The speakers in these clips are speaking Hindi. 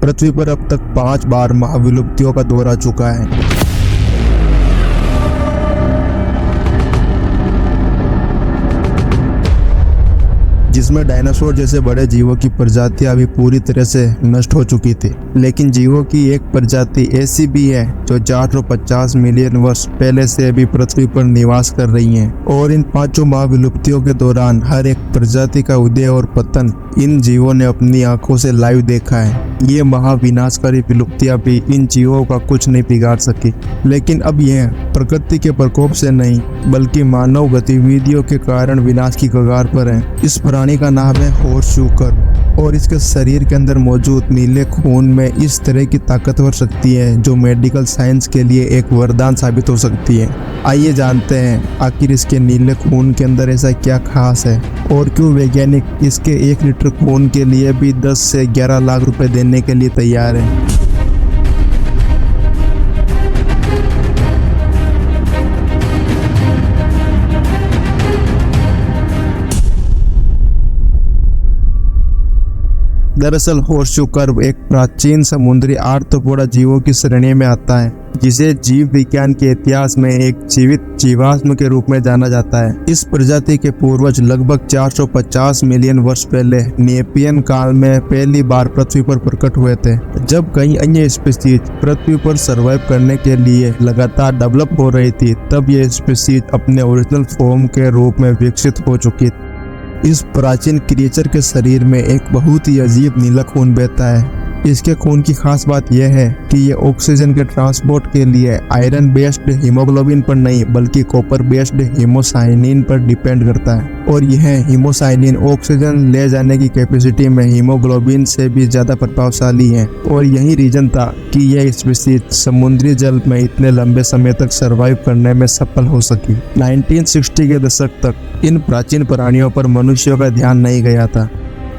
पृथ्वी पर अब तक 5 बार महाविलुप्तियों का दौर आ चुका है। जिसमें डायनासोर जैसे बड़े जीवों की प्रजातियां अभी पूरी तरह से नष्ट हो चुकी थी, लेकिन जीवों की एक प्रजाति ऐसी भी है जो 450 मिलियन वर्ष पहले से अभी पृथ्वी पर निवास कर रही है। और इन 5 महाविलुप्तियों के दौरान हर एक प्रजाति का उदय और पतन इन जीवों ने अपनी आंखों से लाइव देखा है। ये महाविनाशकारी विलुप्तियां भी इन जीवों का कुछ नहीं बिगाड़ सकी, लेकिन अब यह प्रकृति के प्रकोप से नहीं बल्कि मानव गतिविधियों के कारण विनाश की कगार पर है। इस प्राणी का नाम है हॉर्सशू कर्व और इसके शरीर के अंदर मौजूद नीले खून में इस तरह की ताकतवर शक्ति है जो मेडिकल साइंस के लिए एक वरदान साबित हो सकती है। आइए जानते हैं आखिर इसके नीले खून के अंदर ऐसा क्या खास है और क्यों वैज्ञानिक इसके 1 लीटर खून के लिए भी 10 से 11 लाख रुपए देने के लिए तैयार हैं। दरअसल हॉर्सशू कर्व एक प्राचीन समुद्री आर्थ्रोपोडा जीवों की श्रेणी में आता है, जिसे जीव विज्ञान के इतिहास में एक जीवित जीवाश्म के रूप में जाना जाता है। इस प्रजाति के पूर्वज लगभग 450 मिलियन वर्ष पहले नेपियन काल में पहली बार पृथ्वी पर प्रकट हुए थे, जब कई अन्य स्पीशीज पृथ्वी पर सर्वाइव करने के लिए लगातार डेवलप हो रही थी। तब ये स्पीशीज अपने ओरिजिनल फॉर्म के रूप में विकसित हो चुकी थी। इस प्राचीन क्रिएचर के शरीर में एक बहुत ही अजीब नीला खून बहता है। इसके खून की खास बात यह है कि ये ऑक्सीजन के ट्रांसपोर्ट के लिए आयरन बेस्ड हीमोग्लोबिन पर नहीं बल्कि कॉपर बेस्ड हीमोसाइनिन पर डिपेंड करता है, और यह हीमोसाइनिन ऑक्सीजन ले जाने की कैपेसिटी में हीमोग्लोबिन से भी ज्यादा प्रभावशाली है। और यही रीजन था कि यह स्पीशीज समुद्री जल में इतने लंबे समय तक सर्वाइव करने में सफल हो सकी। 1960 के दशक तक इन प्राचीन प्राणियों पर मनुष्यों का ध्यान नहीं गया था,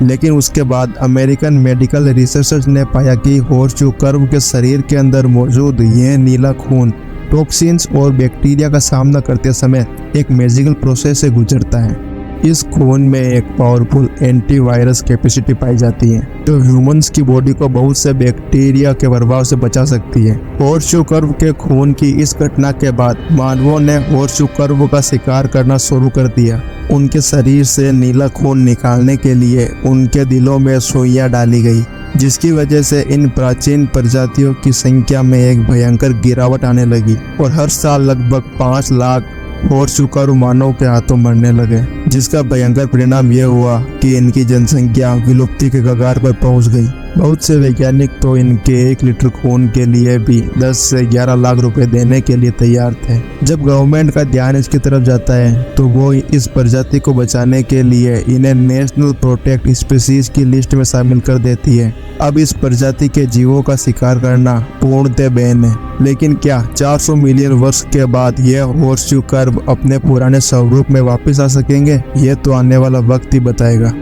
लेकिन उसके बाद अमेरिकन मेडिकल रिसर्चर्स ने पाया कि हॉर्सशू कर्व के शरीर के अंदर मौजूद यह नीला खून टॉक्सिन्स और बैक्टीरिया का सामना करते समय एक मैजिकल प्रोसेस से गुजरता है। इस खून में एक पावरफुल एंटीवायरस कैपेसिटी पाई जाती है जो ह्यूमंस की बॉडी को बहुत से बैक्टीरिया के प्रभाव से बचा सकती है। हॉर्सशू कर्व के खून की इस घटना के बाद मानवों ने हॉर्सशू कर्व का शिकार करना शुरू कर दिया। उनके शरीर से नीला खून निकालने के लिए उनके दिलों में सुइयां डाली गई, जिसकी वजह से इन प्राचीन प्रजातियों की संख्या में एक भयंकर गिरावट आने लगी और हर साल लगभग 5 लाख हॉर्सशू कर्व मानव के हाथों मरने लगे, जिसका भयंकर परिणाम यह हुआ कि इनकी जनसंख्या विलुप्ति के कगार पर पहुंच गई। बहुत से वैज्ञानिक तो इनके 1 लीटर खून के लिए भी 10 से 11 लाख रुपए देने के लिए तैयार थे। जब गवर्नमेंट का ध्यान इसकी तरफ जाता है तो वो इस प्रजाति को बचाने के लिए इन्हें नेशनल प्रोटेक्ट स्पीशीज की लिस्ट में शामिल कर देती है। अब इस प्रजाति के जीवों का शिकार करना पूर्णतः बैन है, लेकिन क्या 400 मिलियन वर्ष के बाद यह हॉर्सशू कर्व अपने पुराने स्वरूप में वापस आ सकेंगे? यह तो आने वाला वक्त ही बताएगा।